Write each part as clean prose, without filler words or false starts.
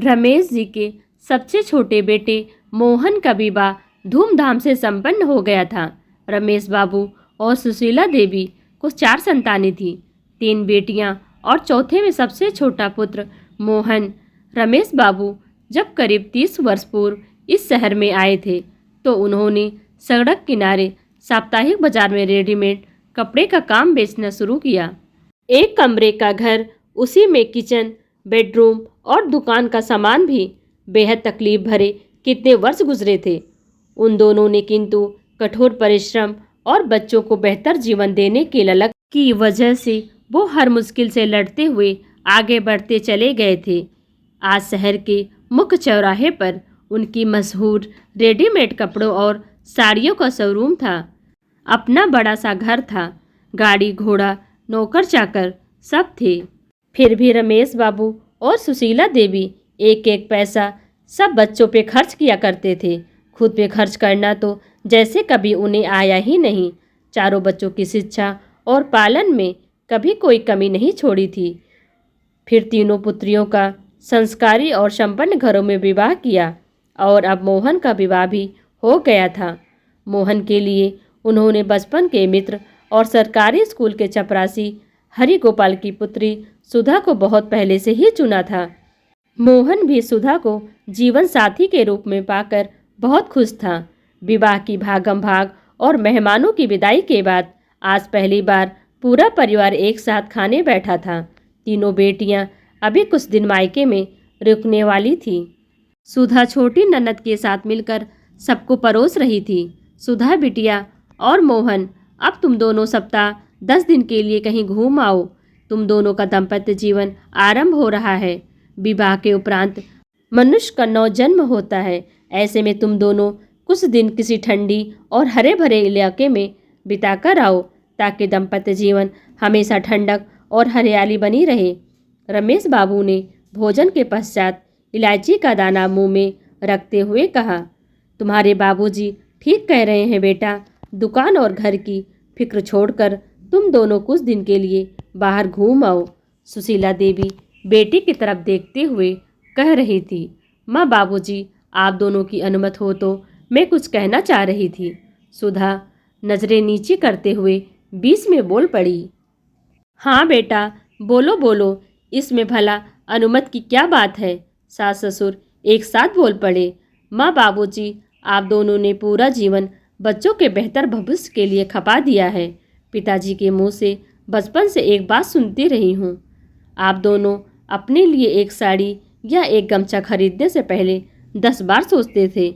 रमेश जी के सबसे छोटे बेटे मोहन का विवाह धूमधाम से संपन्न हो गया था। रमेश बाबू और सुशीला देवी को 4 संतानें थीं, 3 बेटियां और चौथे में सबसे छोटा पुत्र मोहन। रमेश बाबू जब करीब 30 वर्ष पूर्व इस शहर में आए थे तो उन्होंने सड़क किनारे साप्ताहिक बाजार में रेडीमेड कपड़े का काम बेचना शुरू किया। एक कमरे का घर, उसी में किचन, बेडरूम और दुकान का सामान भी। बेहद तकलीफ भरे कितने वर्ष गुजरे थे उन दोनों ने, किंतु कठोर परिश्रम और बच्चों को बेहतर जीवन देने के ललक की वजह से वो हर मुश्किल से लड़ते हुए आगे बढ़ते चले गए थे। आज शहर के मुख्य चौराहे पर उनकी मशहूर रेडीमेड कपड़ों और साड़ियों का शोरूम था। अपना बड़ा सा घर था, गाड़ी घोड़ा, नौकर चाकर सब थे। फिर भी रमेश बाबू और सुशीला देवी एक एक पैसा सब बच्चों पे खर्च किया करते थे। खुद पे खर्च करना तो जैसे कभी उन्हें आया ही नहीं। चारों बच्चों की शिक्षा और पालन में कभी कोई कमी नहीं छोड़ी थी। फिर तीनों पुत्रियों का संस्कारी और संपन्न घरों में विवाह किया और अब मोहन का विवाह भी हो गया था। मोहन के लिए उन्होंने बचपन के मित्र और सरकारी स्कूल के चपरासी हरि गोपाल की पुत्री सुधा को बहुत पहले से ही चुना था। मोहन भी सुधा को जीवन साथी के रूप में पाकर बहुत खुश था। विवाह की भागम भाग और मेहमानों की विदाई के बाद आज पहली बार पूरा परिवार एक साथ खाने बैठा था। तीनों बेटियां अभी कुछ दिन मायके में रुकने वाली थी। सुधा छोटी ननद के साथ मिलकर सबको परोस रही थी। सुधा बिटिया और मोहन, अब तुम दोनों सप्ताह 10 दिन के लिए कहीं घूम आओ। तुम दोनों का दाम्पत्य जीवन आरंभ हो रहा है। विवाह के उपरांत मनुष्य का नवजन्म होता है। ऐसे में तुम दोनों कुछ दिन किसी ठंडी और हरे भरे इलाके में बिताकर आओ ताकि दाम्पत्य जीवन हमेशा ठंडक और हरियाली बनी रहे। रमेश बाबू ने भोजन के पश्चात इलायची का दाना मुंह में रखते हुए कहा, तुम्हारे बाबूजी ठीक कह रहे हैं बेटा। दुकान और घर की फिक्र छोड़कर तुम दोनों कुछ दिन के लिए बाहर घूम आओ। सुशीला देवी बेटी की तरफ देखते हुए कह रही थी, माँ बाबूजी आप दोनों की अनुमति हो तो मैं कुछ कहना चाह रही थी। सुधा नजरें नीचे करते हुए बीच में बोल पड़ी, हाँ बेटा बोलो बोलो, इसमें भला अनुमति की क्या बात है। सास ससुर एक साथ बोल पड़े, माँ बाबूजी आप दोनों ने पूरा जीवन बच्चों के बेहतर भविष्य के लिए खपा दिया है। पिताजी के मुंह से बचपन से एक बात सुनती रही हूँ, आप दोनों अपने लिए एक साड़ी या एक गमछा खरीदने से पहले 10 बार सोचते थे,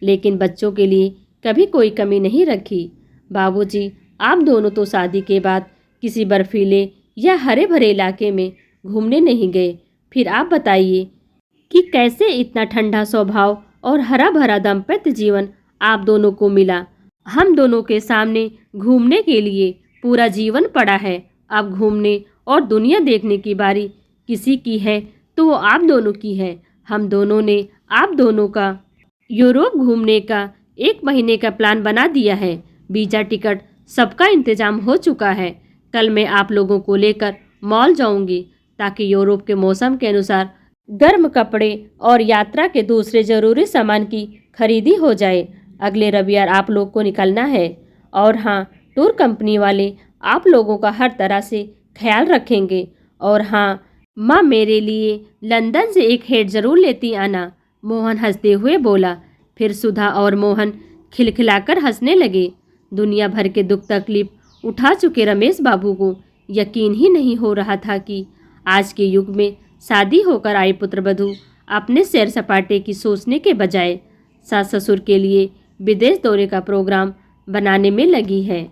लेकिन बच्चों के लिए कभी कोई कमी नहीं रखी। बाबूजी आप दोनों तो शादी के बाद किसी बर्फीले या हरे भरे इलाके में घूमने नहीं गए। फिर आप बताइए कि कैसे इतना ठंडा स्वभाव और हरा भरा दाम्पत्य जीवन आप दोनों को मिला। हम दोनों के सामने घूमने के लिए पूरा जीवन पड़ा है। अब घूमने और दुनिया देखने की बारी किसी की है तो वो आप दोनों की है। हम दोनों ने आप दोनों का यूरोप घूमने का 1 महीने का प्लान बना दिया है। वीज़ा टिकट सबका इंतजाम हो चुका है। कल मैं आप लोगों को लेकर मॉल जाऊंगी ताकि यूरोप के मौसम के अनुसार गर्म कपड़े और यात्रा के दूसरे ज़रूरी सामान की खरीदी हो जाए। अगले रविवार आप लोग को निकलना है। और हाँ, टूर कंपनी वाले आप लोगों का हर तरह से ख्याल रखेंगे। और हाँ माँ, मेरे लिए लंदन से एक हेड ज़रूर लेती आना, मोहन हंसते हुए बोला। फिर सुधा और मोहन खिलखिलाकर हंसने लगे। दुनिया भर के दुख तकलीफ उठा चुके रमेश बाबू को यकीन ही नहीं हो रहा था कि आज के युग में शादी होकर आई पुत्रवधू अपने सैर सपाटे की सोचने के बजाय सास ससुर के लिए विदेश दौरे का प्रोग्राम बनाने में लगी है।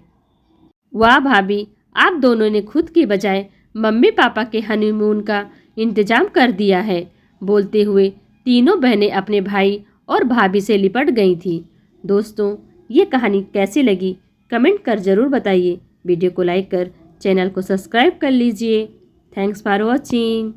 वाह भाभी, आप दोनों ने खुद की बजाय मम्मी पापा के हनीमून का इंतजाम कर दिया है। बोलते हुए तीनों बहनें अपने भाई और भाभी से लिपट गई थीं। दोस्तों, ये कहानी कैसी लगी कमेंट कर ज़रूर बताइए। वीडियो को लाइक कर चैनल को सब्सक्राइब कर लीजिए। Thanks for watching.